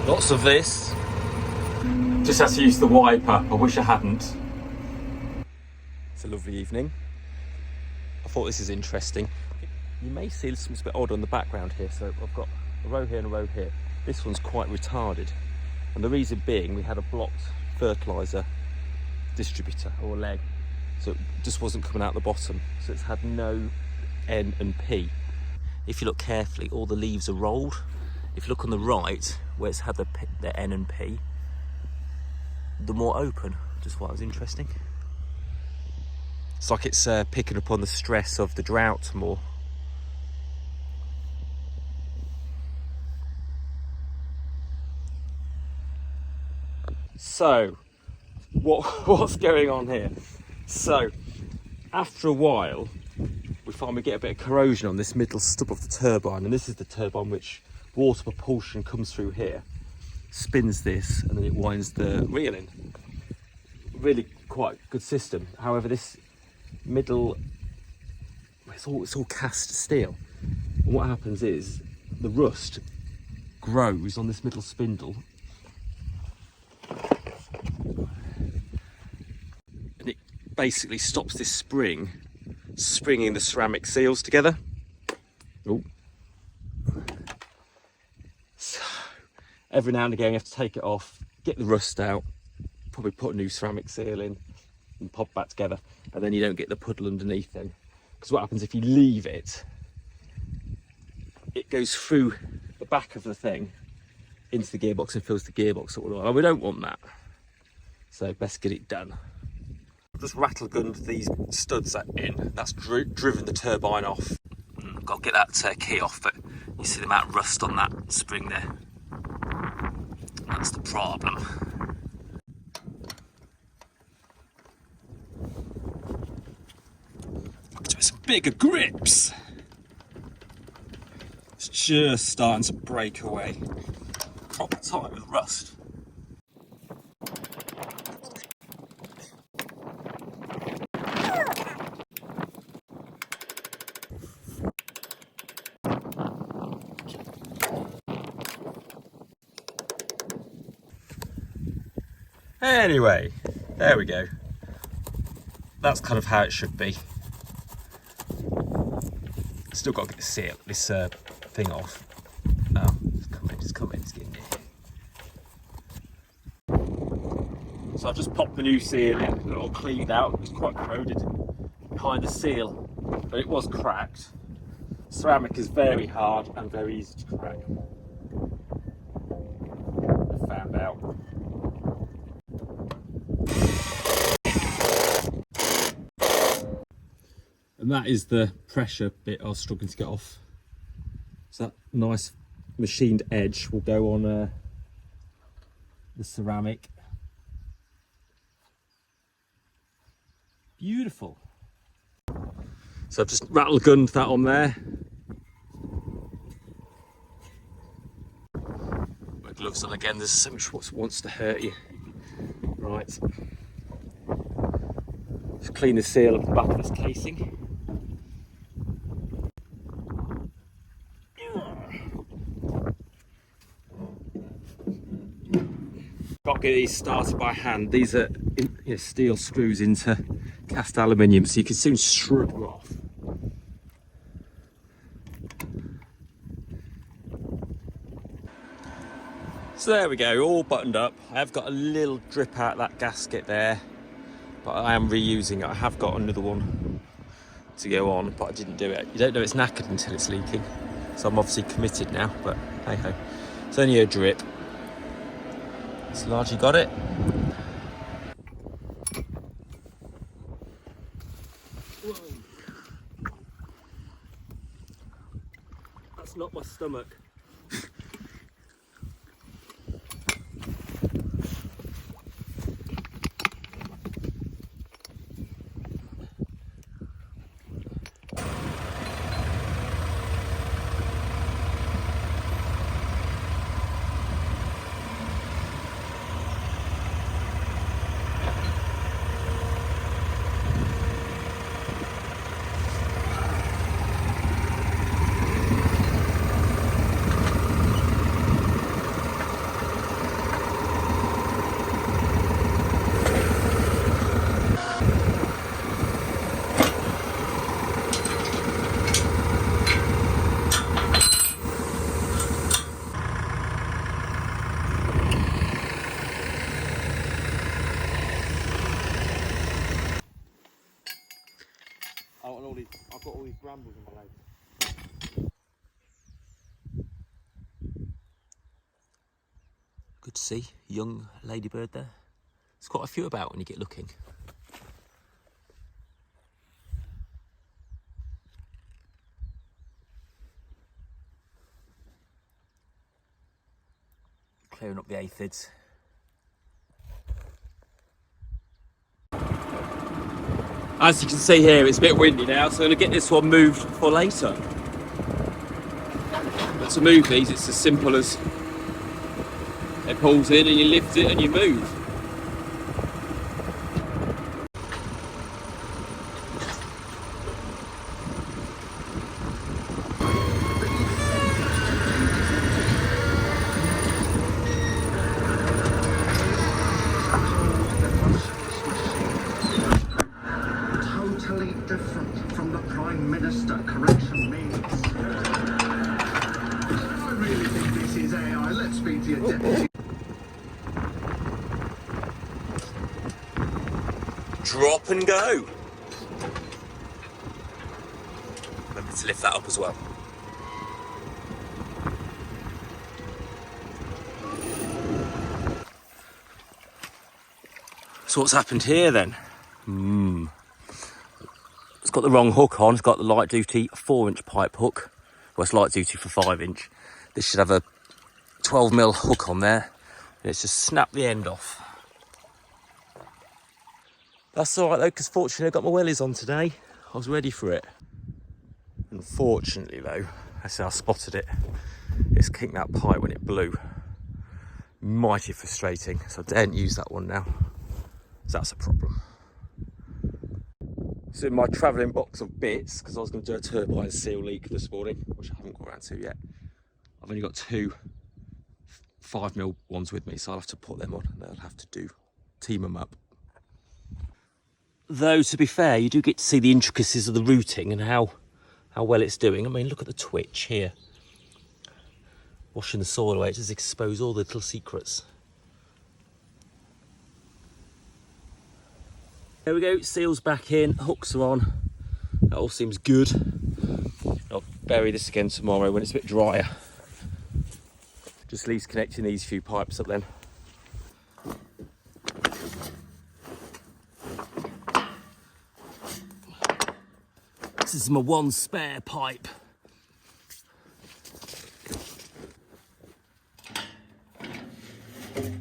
Lots of this. Just had to use the wiper. I wish I hadn't. It's a lovely evening. I thought this is interesting. You may see something a bit odd on the background here. So I've got a row here and a row here. This one's quite retarded. And the reason being, we had a blocked fertiliser distributor or leg. So it just wasn't coming out the bottom. So it's had no N and P. If you look carefully, all the leaves are rolled. If you look on the right, where it's had the N and P, the more open. Just thought it was interesting. It's like it's picking up on the stress of the drought more. So, what's going on here? So, after a while, we find we get a bit of corrosion on this middle stub of the turbine, and this is the turbine which water propulsion comes through here, spins this, and then it winds the reel in. Really quite good system. However, this middle, it's all cast steel. And what happens is the rust grows on this middle spindle, and it basically stops this springing the ceramic seals together. Oh. So every now and again you have to take it off, get the rust out, probably put a new ceramic seal in and pop back together, and then you don't get the puddle underneath then. Because what happens if you leave it, it goes through the back of the thing into the gearbox and fills the gearbox up with oil. And we don't want that, so best get it done. I've just rattle gunned these studs in. That's driven the turbine off. I've got to get that key off, but you see the amount of rust on that spring there. That's the problem. Some bigger grips. It's just starting to break away. Proper tight with rust. Anyway, there we go. That's kind of how it should be. Still got to get this thing off. Oh, it's coming, it's getting there. So I've just popped the new seal in, got it all cleaned out. It was quite corroded behind the seal, but it was cracked. Ceramic is very hard and very easy to crack. I found out. And that is the pressure bit I was struggling to get off. So that nice machined edge will go on the ceramic. Beautiful. So I've just rattle gunned that on there. My gloves on again, there's so much what wants to hurt you. Right. Just clean the seal of the back of this casing. Got to get these started by hand. These are steel screws into cast aluminium, so you can soon strip them off. So there we go, all buttoned up. I have got a little drip out of that gasket there, but I am reusing it. I have got another one to go on, but I didn't do it. You don't know it's knackered until it's leaking, so I'm obviously committed now, but hey ho. It's only a drip. It's largely got it. Whoa. That's not my stomach. these brambles on my legs. Good to see young ladybird there. There's quite a few about when you get looking. Clearing up the aphids. As you can see here, it's a bit windy now, so I'm going to get this one moved for later. But to move these, it's as simple as it pulls in and you lift it and you move. Totally different from the Prime Minister correction means. I really think this is AI. Let's speak to your deputy. Drop and go. Remember to lift that up as well. So what's happened here then? It's got the wrong hook on. It's got the light duty 4-inch pipe hook. Well, it's light duty for 5-inch. This should have a 12mm hook on there. And it's just snapped the end off. That's all right though, because fortunately I got my wellies on today. I was ready for it. Unfortunately though, that's how I spotted it. It's kicked that pipe when it blew. Mighty frustrating, so I daren't use that one now. So that's a problem. So in my travelling box of bits, because I was going to do a turbine seal leak this morning, which I haven't got around to yet. I've only got 2 5mm ones with me, so I'll have to put them on and I'll have to team them up. Though, to be fair, you do get to see the intricacies of the routing and how well it's doing. I mean, look at the twitch here. Washing the soil away, it just expose all the little secrets. There we go, seals back in, hooks are on. That all seems good. I'll bury this again tomorrow when it's a bit drier. Just leaves connecting these few pipes up then. This is my one spare pipe.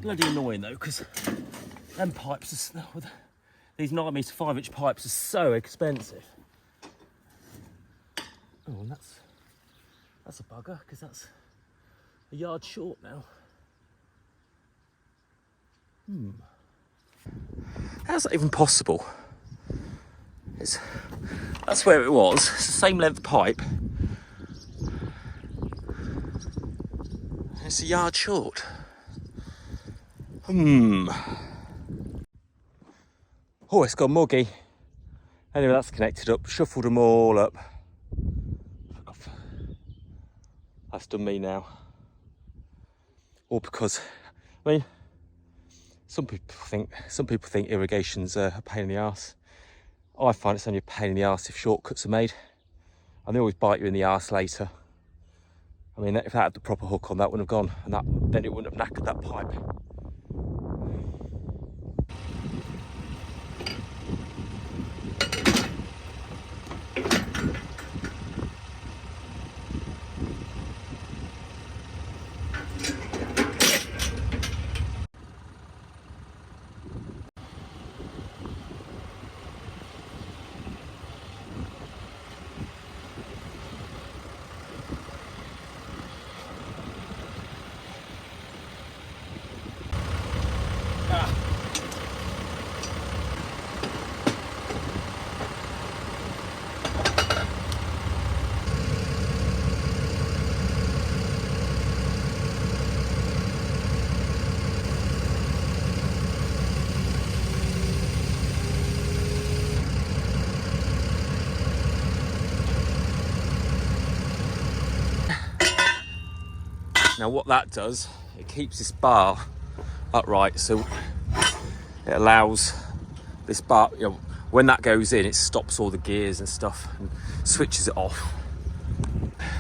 Bloody annoying though, because them pipes are, these 9mm 5-inch pipes are so expensive. Oh, and that's a bugger, because that's a yard short now. How's that even possible? That's where it was. It's the same length pipe. It's a yard short. Oh, it's gone muggy. Anyway, that's connected up. Shuffled them all up. That's done me now. All because, I mean, some people think irrigation's a pain in the arse. I find it's only a pain in the arse if shortcuts are made, and they always bite you in the arse later. I mean, if that had the proper hook on, that wouldn't have gone, and then it wouldn't have knackered that pipe. Now what that does, it keeps this bar upright, so it allows this bar, When that goes in, it stops all the gears and stuff and switches it off.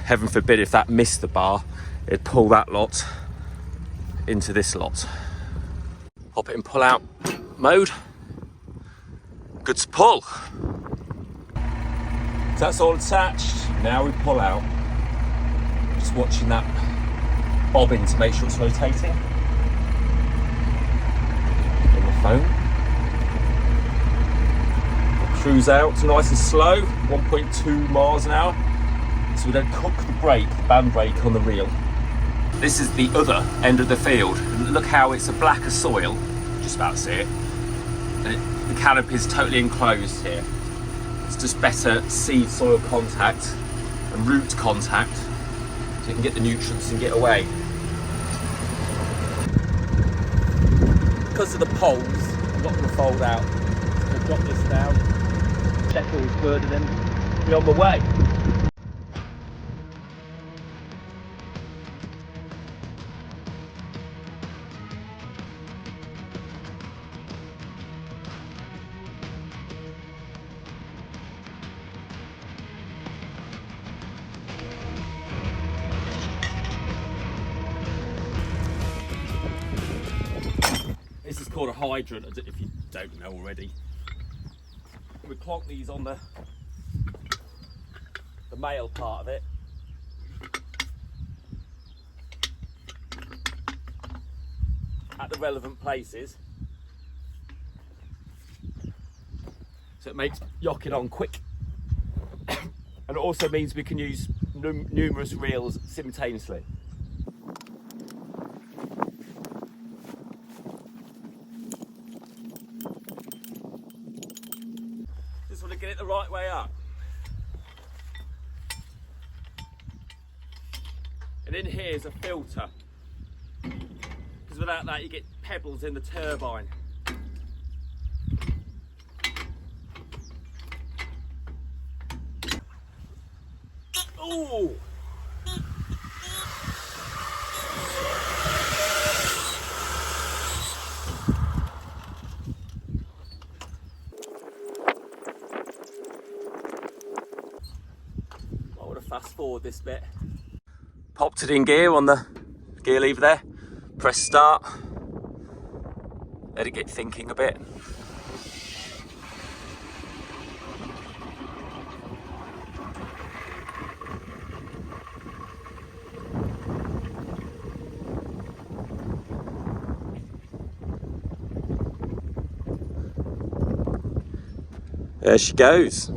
Heaven forbid if that missed the bar, it'd pull that lot into this lot. Pop it in pull out mode. Good to pull. So that's all attached. Now we pull out. Just watching that bobbin to make sure it's rotating. On the phone. Cruise out nice and slow, 1.2 miles an hour. So we don't cook the brake, band brake on the reel. This is the other end of the field. And look how it's a blacker soil, just about to see it. And the canopy is totally enclosed here. It's just better seed soil contact and root contact so you can get the nutrients and get away. Because of the poles, I'm not going to fold out. I'm going to drop this down. Check all's good and then be on my way. This is called a hydrant, if you don't know already. We clonk these on the male part of it. At the relevant places. So it makes yocking on quick. And it also means we can use numerous reels simultaneously. Just want to get it the right way up. And in here is a filter, because without that you get pebbles in the turbine. Ooh! I want to fast forward this bit. Popped it in gear on the gear lever there, press start, let it get thinking a bit. There she goes.